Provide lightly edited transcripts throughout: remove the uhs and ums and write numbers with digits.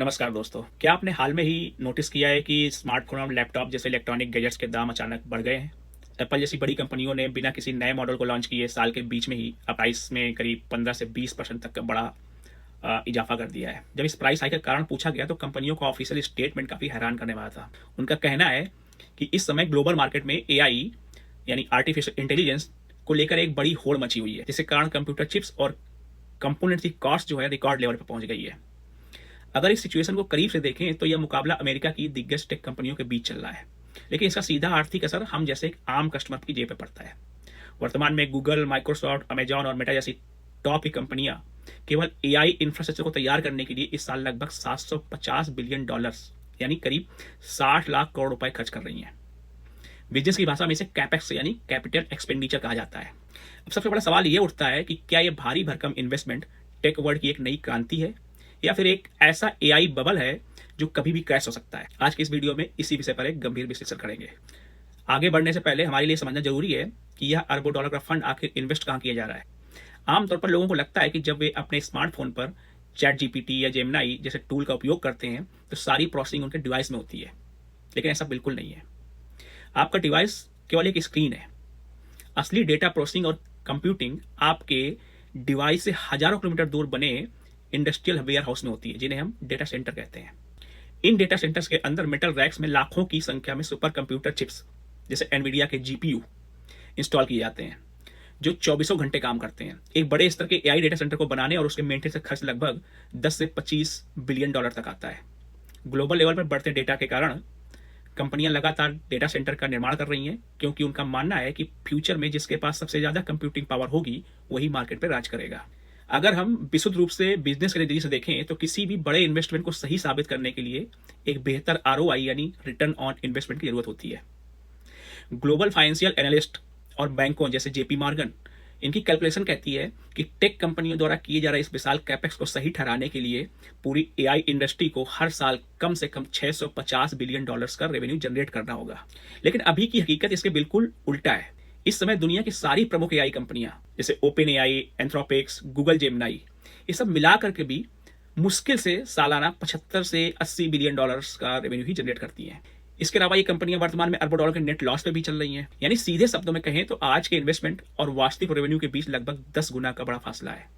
नमस्कार दोस्तों, क्या आपने हाल में ही नोटिस किया है कि स्मार्टफोन और लैपटॉप जैसे इलेक्ट्रॉनिक गैजेट्स के दाम अचानक बढ़ गए हैं? एप्पल जैसी बड़ी कंपनियों ने बिना किसी नए मॉडल को लॉन्च किए साल के बीच में ही प्राइस में करीब 15 से 20% तक का बड़ा इजाफा कर दिया है। जब इस प्राइस हाई का कारण पूछा गया तो कंपनियों का ऑफिशियल स्टेटमेंट काफ़ी हैरान करने वाला था। उनका कहना है कि इस समय ग्लोबल मार्केट में एआई यानी आर्टिफिशियल इंटेलिजेंस को लेकर एक बड़ी होड़ मची हुई है, जिसके कारण कंप्यूटर चिप्स और कंपोनेंट्स की कॉस्ट जो है रिकॉर्ड लेवल पर पहुंच गई है। अगर इस सिचुएशन को करीब से देखें तो यह मुकाबला अमेरिका की दिग्गज टेक कंपनियों के बीच चल रहा है, लेकिन इसका सीधा आर्थिक असर हम जैसे एक आम कस्टमर की जेब पे पड़ता है। वर्तमान में गूगल, माइक्रोसॉफ्ट, अमेजॉन और मेटा जैसी टॉप की कंपनियां केवल एआई इंफ्रास्ट्रक्चर को तैयार करने के लिए इस साल लगभग 750 बिलियन डॉलर्स यानी करीब 60 लाख करोड़ रुपए खर्च कर रही हैं। बिजनेस की भाषा में इसे कैपेक्स यानी कैपिटल एक्सपेंडिचर कहा जाता है। अब सबसे बड़ा सवाल यह उठता है कि क्या यह भारी भरकम इन्वेस्टमेंट टेक वर्ल्ड की एक नई क्रांति है या फिर एक ऐसा एआई बबल है जो कभी भी क्रैश हो सकता है। आज की इस वीडियो में इसी विषय पर एक गंभीर विश्लेषण करेंगे। आगे बढ़ने से पहले हमारे लिए समझना जरूरी है कि यह अरबों डॉलर का फंड आखिर इन्वेस्ट कहाँ किया जा रहा है। आमतौर पर लोगों को लगता है कि जब वे अपने स्मार्टफोन पर चैट जीपीटी या जेमिनाई जैसे टूल का उपयोग करते हैं तो सारी प्रोसेसिंग उनके डिवाइस में होती है, लेकिन ऐसा बिल्कुल नहीं है। आपका डिवाइस केवल एक स्क्रीन है। असली डेटा प्रोसेसिंग और कंप्यूटिंग आपके डिवाइस से हजारों किलोमीटर दूर बने इंडस्ट्रियल वेयर हाउस में होती है, जिन्हें हम डेटा सेंटर कहते हैं। इन डेटा सेंटर्स के अंदर मेटल रैक्स में लाखों की संख्या में सुपर कंप्यूटर चिप्स जैसे एनवीडिया के जीपीयू इंस्टॉल किए जाते हैं, जो 24 घंटे काम करते हैं। एक बड़े स्तर के एआई डेटा सेंटर को बनाने और उसके मेंटेनेंस का खर्च लगभग 10 से 25 बिलियन डॉलर तक आता है। ग्लोबल लेवल पर बढ़ते डेटा के कारण कंपनियां लगातार डेटा सेंटर का निर्माण कर रही हैं, क्योंकि उनका मानना है कि फ्यूचर में जिसके पास सबसे ज्यादा कंप्यूटिंग पावर होगी वही मार्केट पर राज करेगा। अगर हम विशुद्ध रूप से बिजनेस के नजरिए से देखें तो किसी भी बड़े इन्वेस्टमेंट को सही साबित करने के लिए एक बेहतर आरओआई यानी रिटर्न ऑन इन्वेस्टमेंट की जरूरत होती है। ग्लोबल फाइनेंशियल एनालिस्ट और बैंकों जैसे जेपी मॉर्गन, इनकी कैलकुलेशन कहती है कि टेक कंपनियों द्वारा किए जा रहे इस विशाल कैपेक्स को सही ठहराने के लिए पूरी एआई इंडस्ट्री को हर साल कम से कम 650 बिलियन डॉलर्स का रेवेन्यू जनरेट करना होगा। लेकिन अभी की हकीकत इसके बिल्कुल उल्टा है। इस समय दुनिया की सारी प्रमुख एआई कंपनियां जैसे ओपन एआई, एंथ्रोपिक्स, गूगल जेमिनाई, ये सब मिला करके भी मुश्किल से सालाना 75 से 80 बिलियन डॉलर्स का रेवेन्यू ही जनरेट करती हैं। इसके अलावा ये कंपनियां वर्तमान में अरबों डॉलर के नेट लॉस पे भी चल रही हैं। यानी सीधे शब्दों में कहें तो आज के इन्वेस्टमेंट और वास्तविक रेवेन्यू के बीच लगभग 10 गुना का बड़ा फासला है।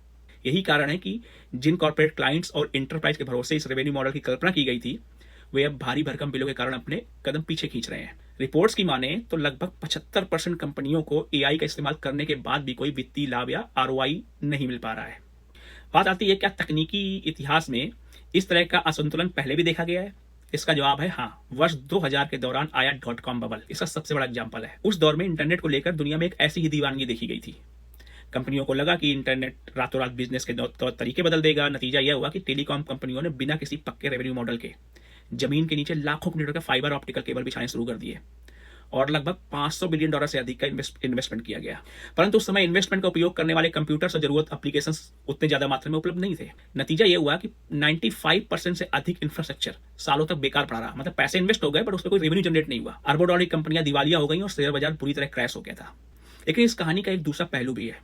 यही कारण है कि जिन कॉर्पोरेट क्लाइंट्स और इंटरप्राइज के भरोसे इस रेवेन्यू मॉडल की कल्पना की गई थी, वे अब भारी भरकम बिलों के कारण अपने कदम पीछे खींच रहे हैं। रिपोर्ट्स की माने तो लगभग 75% कंपनियों को एआई का इस्तेमाल करने के बाद भी कोई वित्तीय लाभ या आरओआई नहीं मिल पा रहा है। बात आती है क्या तकनीकी इतिहास में इस तरह का असंतुलन पहले भी देखा गया है? इसका जवाब है हाँ। वर्ष 2000 के दौरान आया .com बबल इसका सबसे बड़ा एग्जाम्पल है। उस दौर में इंटरनेट को लेकर दुनिया में एक ऐसी ही दीवानगी देखी गई थी। कंपनियों को लगा कि इंटरनेट रातों रात बिजनेस के तौर तरीके बदल देगा। नतीजा यह हुआ कि टेलीकॉम कंपनियों ने बिना किसी पक्के रेवेन्यू मॉडल के जमीन के नीचे लाखों किलोमीटर का फाइबर ऑप्टिकल केबल बिछाने शुरू कर दिए और लगभग 500 बिलियन डॉलर से अधिक का इन्वेस्टमेंट किया गया। परंतु उस समय इन्वेस्टमेंट का उपयोग करने वाले कंप्यूटर्स और जरूरत एप्लीकेशंस उतने ज्यादा मात्रा में उपलब्ध नहीं थे। नतीजा यह हुआ कि 95% से अधिक इंफ्रास्ट्रक्चर सालों तक बेकार पड़ा रहा। मतलब पैसे इन्वेस्ट हो गए पर उसमें कोई रेवेन्यू जनरेट नहीं हुआ। अरबों डॉलर की कंपनियां दिवालिया हो गई और शेयर बाजार पूरी तरह क्रैश हो गया था। लेकिन इस कहानी का एक दूसरा पहलू भी है।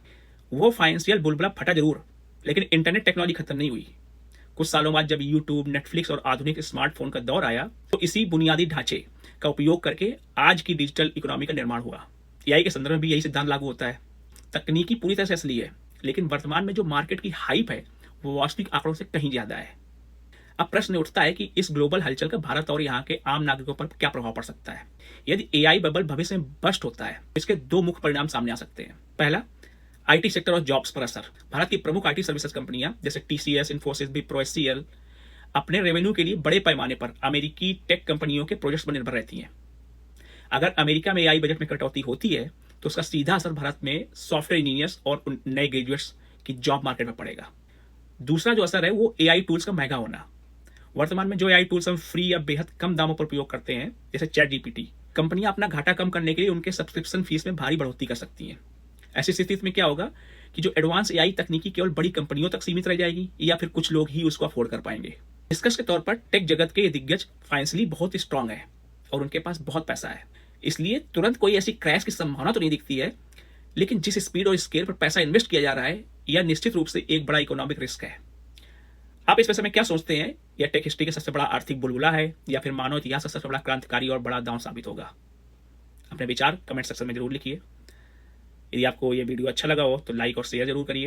वो फाइनेंशियल बुलबुला फटा जरूर, लेकिन इंटरनेट टेक्नोलॉजी खत्म नहीं हुई। कुछ सालों बाद जब यूट्यूब, नेटफ्लिक्स और आधुनिक स्मार्टफोन का दौर आया तो इसी बुनियादी ढांचे का उपयोग करके आज की डिजिटल इकोनॉमी का निर्माण हुआ। एआई के संदर्भ में भी यही सिद्धांत लागू होता है। तकनीकी पूरी तरह से असली है, लेकिन वर्तमान में जो मार्केट की हाइप है वो वास्तविक आंकड़ों से कहीं ज्यादा है। अब प्रश्न उठता है कि इस ग्लोबल हलचल का भारत और यहाँ के आम नागरिकों पर क्या प्रभाव पड़ सकता है। यदि एआई बबल भविष्य में बस्ट होता है, इसके दो मुख्य परिणाम सामने आ सकते हैं। पहला, आईटी सेक्टर और जॉब्स पर असर। भारत की प्रमुख आईटी सर्विसेज कंपनियां जैसे टीसीएस, इन्फोसिस, विप्रो, एचसीएल अपने रेवेन्यू के लिए बड़े पैमाने पर अमेरिकी टेक कंपनियों के प्रोजेक्ट्स पर निर्भर रहती हैं। अगर अमेरिका में एआई बजट में कटौती होती है तो उसका सीधा असर भारत में सॉफ्टवेयर इंजीनियर्स और नए ग्रेजुएट्स की जॉब मार्केट में पड़ेगा। दूसरा जो असर है वो एआई टूल्स का महंगा होना। वर्तमान में जो एआई टूल्स हम फ्री या बेहद कम दामों पर उपयोग करते हैं जैसे चैट जीपीटी, कंपनियां अपना घाटा कम करने के लिए उनके सब्सक्रिप्शन फीस में भारी बढ़ोतरी कर सकती हैं। ऐसी स्थिति में क्या होगा कि जो एडवांस एआई तकनीकी केवल बड़ी कंपनियों तक सीमित रह जाएगी या फिर कुछ लोग ही उसको अफोर्ड कर पाएंगे। डिस्कस के तौर पर टेक जगत के दिग्गज फाइनेंशियली बहुत स्ट्रांग है और उनके पास बहुत पैसा है, इसलिए तुरंत कोई ऐसी क्रैश की संभावना तो नहीं दिखती है। लेकिन जिस स्पीड और स्केल पर पैसा इन्वेस्ट किया जा रहा है यह निश्चित रूप से एक बड़ा इकोनॉमिक रिस्क है। आप इस विषय में क्या सोचते हैं? यह टेक हिस्ट्री का सबसे बड़ा आर्थिक बुलबुला है या फिर मानव इतिहास का सबसे बड़ा क्रांतिकारी और बड़ा दांव साबित होगा? अपने विचार कमेंट सेक्शन में जरूर लिखिए। यदि आपको ये वीडियो अच्छा लगा हो तो लाइक और शेयर जरूर करिए।